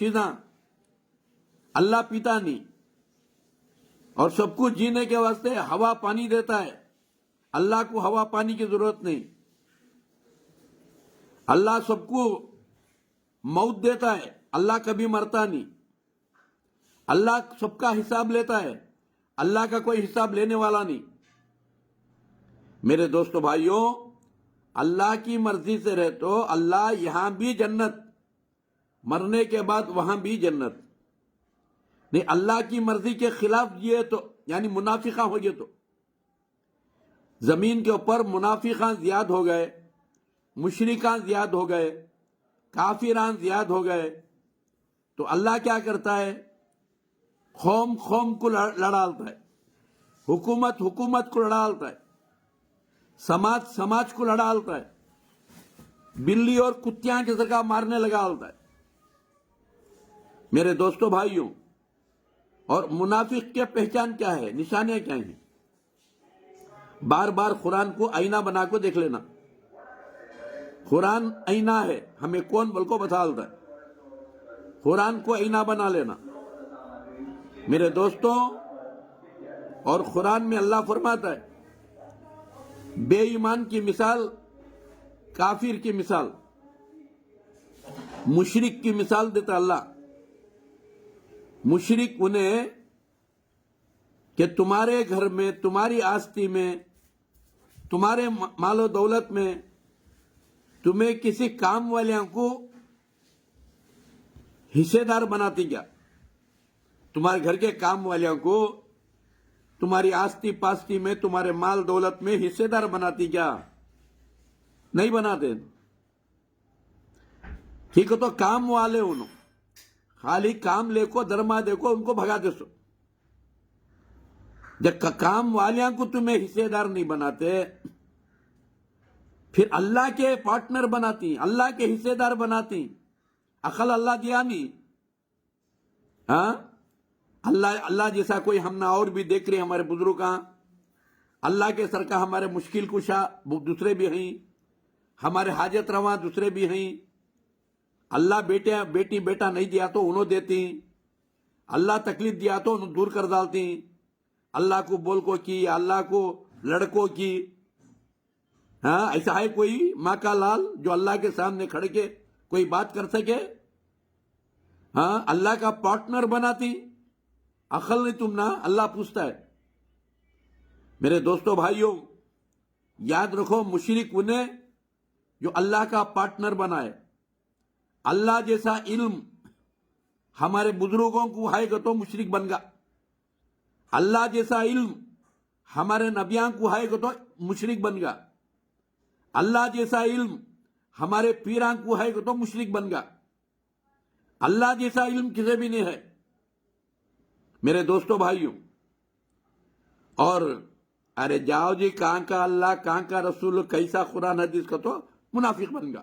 چیزاں اللہ پیتا نہیں، اور سب کچھ جینے کے واسطے ہوا پانی دیتا ہے، اللہ کو ہوا پانی کی ضرورت نہیں۔ اللہ سب کو موت دیتا ہے، اللہ کبھی مرتا نہیں۔ اللہ سب کا حساب لیتا ہے، اللہ کا کوئی حساب لینے والا نہیں۔ میرے دوستو بھائیوں، اللہ کی مرضی سے رہے تو اللہ یہاں بھی جنت، مرنے کے بعد وہاں بھی جنت نہیں۔ اللہ کی مرضی کے خلاف یہ تو یعنی منافقہ ہو گئے تو زمین کے اوپر منافقان زیاد ہو گئے، مشرکان زیاد ہو گئے، کافران زیاد ہو گئے، تو اللہ کیا کرتا ہے؟ قوم کو لڑالتا ہے، حکومت کو لڑالتا ہے، سماج کو لڑالتا ہے، بلی اور کتیاں کی طرح مارنے لگالتا ہے۔ میرے دوستو بھائیوں، اور منافق کی پہچان کیا ہے، نشانیاں کیا ہیں؟ بار بار قرآن کو آئینہ بنا کو دیکھ لینا۔ قرآن آئینہ ہے، ہمیں کون بل کو بتالتا ہے، قرآن کو آئینہ بنا لینا۔ میرے دوستوں، اور قرآن میں اللہ فرماتا ہے بے ایمان کی مثال، کافر کی مثال، مشرک کی مثال دیتا اللہ۔ مشرک انہیں کہ تمہارے گھر میں، تمہاری آستی میں، تمہارے مال و دولت میں تمہیں کسی کام والیاں کو حصے دار بناتی کیا؟ تمہارے گھر کے کام والیاں کو تمہاری آستی پاستی میں، تمہارے مال دولت میں حصے دار بناتی کیا؟ نہیں بناتے۔ ٹھیک ہے، تو کام والے انہوں خالی کام لے کو درما دے کو ان کو بھگا دے سو۔ جب کام والیاں کو تمہیں حصے دار نہیں بناتے، پھر اللہ کے پارٹنر بناتی، اللہ کے حصے دار بناتی، عقل اللہ دیا نہیں۔ ہاں، اللہ جیسا کوئی ہم نہ اور بھی دیکھ رہے ہمارے بزرگ، اللہ کے سر کا ہمارے مشکل کشا دوسرے بھی ہیں، ہمارے حاجت رواں دوسرے بھی ہیں۔ اللہ بیٹی بیٹا نہیں دیا تو انہوں دیتی، اللہ تکلیف دیا تو انہوں دور کر ڈالتی، اللہ کو بول کو کی، اللہ کو لڑکوں کی۔ ہاں، ایسا ہے کوئی ماں کا لال جو اللہ کے سامنے کھڑ کے کوئی بات کر سکے؟ ہاں، اللہ کا پارٹنر بناتی، عقل نہیں تم نہ، اللہ پوچھتا ہے۔ میرے دوستو بھائیوں، یاد رکھو، مشرک انہیں جو اللہ کا پارٹنر بنائے۔ اللہ جیسا علم ہمارے بزرگوں کو ہے گا تو مشرک بن گا، اللہ جیسا علم ہمارے نبیان کو ہے گا تو مشرک بن گا، اللہ جیسا علم ہمارے پیران کو ہے گا تو مشرک بن گا۔ اللہ جیسا علم کسی بھی نہیں ہے میرے دوستو بھائیوں۔ اور ارے جاؤ جی، کہاں کا اللہ، کہاں کا رسول، کیسا قرآن حدیث کا، تو منافق بن گا۔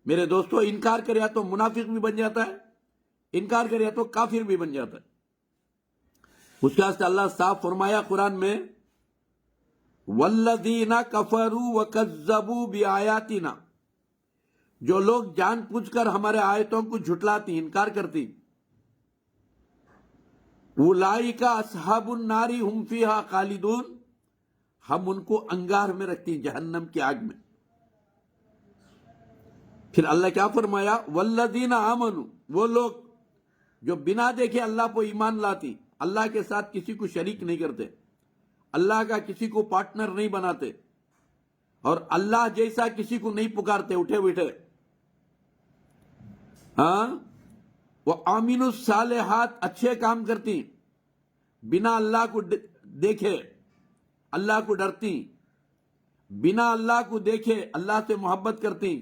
میرے دوستو، انکار کریا تو منافق بھی بن جاتا ہے، انکار کریا تو کافر بھی بن جاتا ہے۔ اس کے واسطے اللہ صاف فرمایا قرآن میں، والذین کفروا وکذبوا بآیاتنا، جو لوگ جان بوجھ کر ہمارے آیتوں کو جھٹلاتی، انکار کرتی، اولئک اصحاب النار ہم فیہا خالدون، ہم ان کو انگار میں رکھتی، جہنم کی آگ میں۔ پھر اللہ کیا فرمایا؟ والذین آمنوا، وہ لوگ جو بنا دیکھے اللہ کو ایمان لاتی، اللہ کے ساتھ کسی کو شریک نہیں کرتے، اللہ کا کسی کو پارٹنر نہیں بناتے، اور اللہ جیسا کسی کو نہیں پکارتے اٹھے بیٹھے۔ ہاں، وہ آمین الصالحات، اچھے کام کرتی، بنا اللہ کو دیکھے اللہ کو ڈرتی، بنا اللہ کو دیکھے اللہ سے محبت کرتی،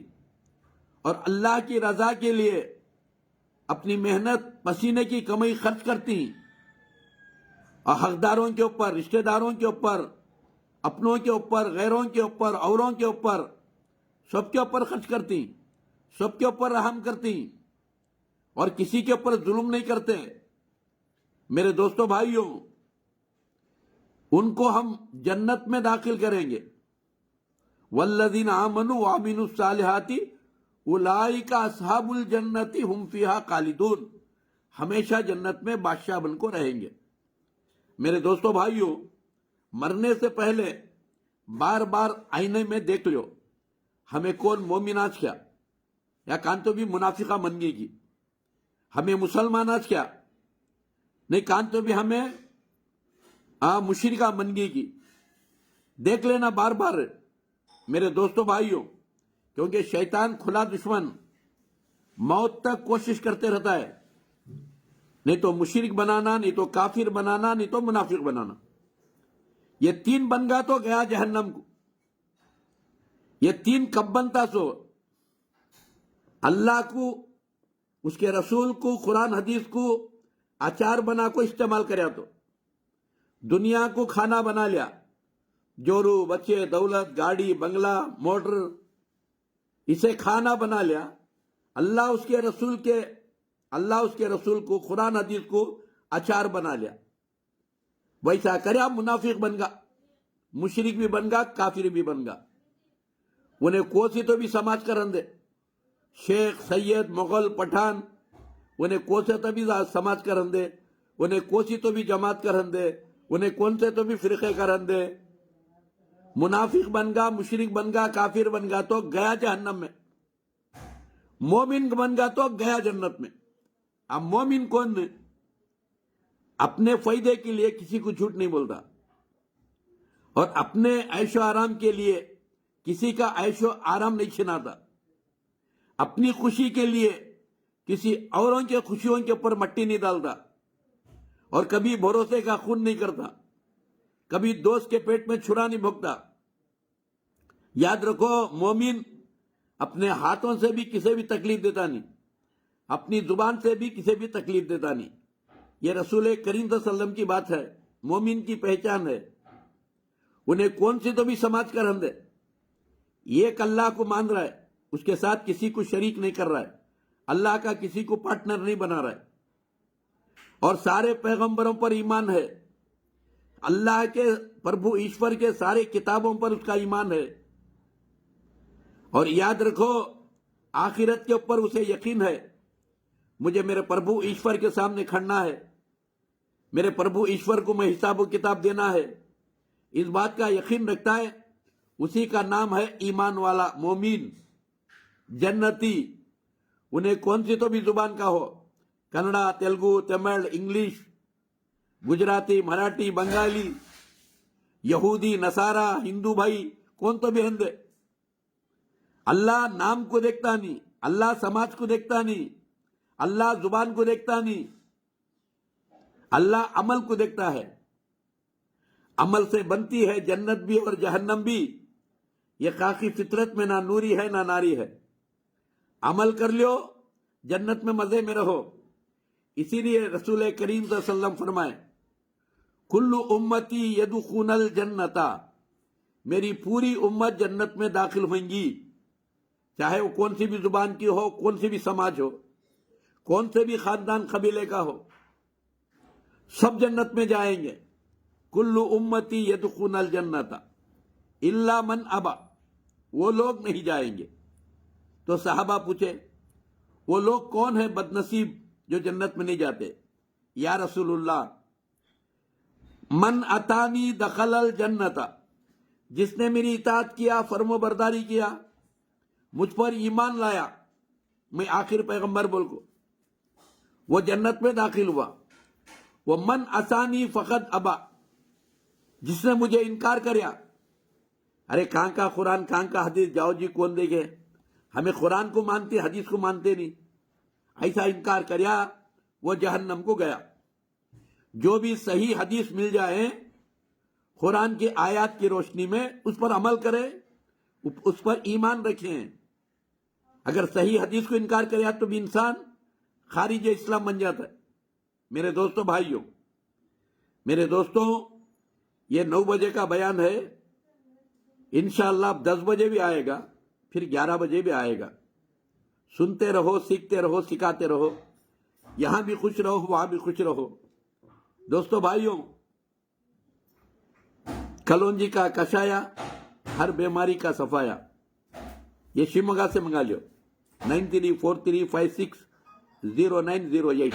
اور اللہ کی رضا کے لیے اپنی محنت پسینے کی کمائی خرچ کرتی، اور حقداروں کے اوپر، رشتہ داروں کے اوپر، اپنوں کے اوپر، غیروں کے اوپر، اوروں کے اوپر، سب کے اوپر خرچ کرتی، سب کے اوپر رحم کرتی، اور کسی کے اوپر ظلم نہیں کرتے۔ میرے دوستو بھائیوں، ان کو ہم جنت میں داخل کریں گے۔ والذین آمنوا وعملوا الصالحات اولئک اصحاب الجنت ہم فیہا خالدون، ہمیشہ جنت میں بادشاہ بن کو رہیں گے۔ میرے دوستو بھائیوں، مرنے سے پہلے بار بار آئینے میں دیکھ لو ہمیں کون مومن آج کیا، یا کان تو بھی منافقہ من گئی کی، ہمیں مسلمان آج کیا نہیں، کان تو بھی ہمیں مشرکہ من گئی کی۔ دیکھ لینا بار بار میرے دوستو بھائیوں، کیونکہ شیطان کھلا دشمن موت تک کوشش کرتے رہتا ہے، نہیں تو مشرک بنانا، نہیں تو کافر بنانا، نہیں تو منافق بنانا۔ یہ تین بن گا تو گیا جہنم کو۔ یہ تین کب بنتا سو؟ اللہ کو، اس کے رسول کو، قرآن حدیث کو اچار بنا کو استعمال کریا تو، دنیا کو کھانا بنا لیا، جورو بچے دولت گاڑی بنگلہ موٹر، اسے کھانا بنا لیا، اللہ اس کے رسول کو قرآن حدیث کو اچار بنا لیا، ویسا کریا منافق بن گا، مشرک بھی بن گا، کافر بھی بن گا۔ انہیں کوسی تو بھی سماج کرن دے، شیخ سید مغل پٹھان، انہیں کوسے تو بھی سماج کرن دے، انہیں کوسی تو بھی جماعت کرن دے، انہیں کون سے تو بھی فرقے کرن دے، منافق بن گا، مشرک بن گا، کافر بن گا تو گیا جہنم میں، مومن بن گا تو گیا جنت میں۔ اب مومن کون ہے؟ اپنے فائدے کے لیے کسی کو جھوٹ نہیں بولتا، اور اپنے عیش و آرام کے لیے کسی کا عیش و آرام نہیں چھناتا، اپنی خوشی کے لیے کسی اوروں کے خوشیوں کے اوپر مٹی نہیں ڈالتا، اور کبھی بھروسے کا خون نہیں کرتا، کبھی دوست کے پیٹ میں چھرا نہیں بھوکتا۔ یاد رکھو، مومن اپنے ہاتھوں سے بھی کسی بھی تکلیف دیتا نہیں، اپنی زبان سے بھی کسی بھی تکلیف دیتا نہیں۔ یہ رسول کریم صلی اللہ علیہ وسلم کی بات ہے، مومن کی پہچان ہے۔ انہیں کون سی تو بھی سماج کا رند ہے، ایک اللہ کو مان رہا ہے، اس کے ساتھ کسی کو شریک نہیں کر رہا ہے، اللہ کا کسی کو پارٹنر نہیں بنا رہا ہے، اور سارے پیغمبروں پر ایمان ہے، اللہ کے پربھو ایشور کے سارے کتابوں پر اس کا ایمان ہے، اور یاد رکھو آخرت کے اوپر اسے یقین ہے، مجھے میرے پربھو ایشور کے سامنے کھڑنا ہے، میرے پربھو ایشور کو میں حساب و کتاب دینا ہے، اس بات کا یقین رکھتا ہے، اسی کا نام ہے ایمان والا، مومن، جنتی۔ انہیں کون سی تو بھی زبان کا ہو، کنڑا، تیلگو، تمل، انگلش، گجراتی، مراٹھی، بنگالی، یہودی، نصارہ، ہندو بھائی کون تو بھی ہندے، اللہ نام کو دیکھتا نہیں، اللہ سماج کو دیکھتا نہیں، اللہ زبان کو دیکھتا نہیں، اللہ عمل کو دیکھتا ہے۔ عمل سے بنتی ہے جنت بھی اور جہنم بھی، یہ خاکی فطرت میں نہ نوری ہے نہ ناری ہے۔ عمل کر لیو، جنت میں مزے میں رہو۔ اسی لیے رسول کریم صلی اللہ علیہ وسلم فرمائے، کل امتی یدخلون الجنت، میری پوری امت جنت میں داخل ہوئیں گی، چاہے وہ کون سی بھی زبان کی ہو، کون سی بھی سماج ہو، کون سے بھی خاندان قبیلے کا ہو، سب جنت میں جائیں گے۔ کل امتی یدخلون الجنت الا من ابا، وہ لوگ نہیں جائیں گے۔ تو صحابہ پوچھے، وہ لوگ کون ہیں بد نصیب جو جنت میں نہیں جاتے؟ یا رسول اللہ، من اتانی دخل الجنت، جس نے میری اطاعت کیا، فرم و برداری کیا، مجھ پر ایمان لایا، میں آخر پیغمبر بول کو، وہ جنت میں داخل ہوا۔ وہ من اسانی فقط ابا، جس نے مجھے انکار کریا، ارے کہاں کا قرآن، کہاں کا حدیث، جاؤ جی کون دیکھے، ہمیں قرآن کو مانتے حدیث کو مانتے نہیں، ایسا انکار کریا وہ جہنم کو گیا۔ جو بھی صحیح حدیث مل جائے قرآن کی آیات کی روشنی میں، اس پر عمل کرے، اس پر ایمان رکھیں۔ اگر صحیح حدیث کو انکار کرے تو بھی انسان خارج اسلام بن جاتا ہے۔ میرے دوستوں بھائیوں، میرے دوستوں، یہ 9 بجے کا بیان ہے، انشاءاللہ اب 10 بجے بھی آئے گا، پھر 11 بجے بھی آئے گا۔ سنتے رہو، سیکھتے رہو، سکھاتے رہو، یہاں بھی خوش رہو، وہاں بھی خوش رہو۔ دوستو بھائیوں، کلونجی کا کشایا، ہر بیماری کا صفایا، یہ شیموگا سے منگا لیو۔ 9343560908.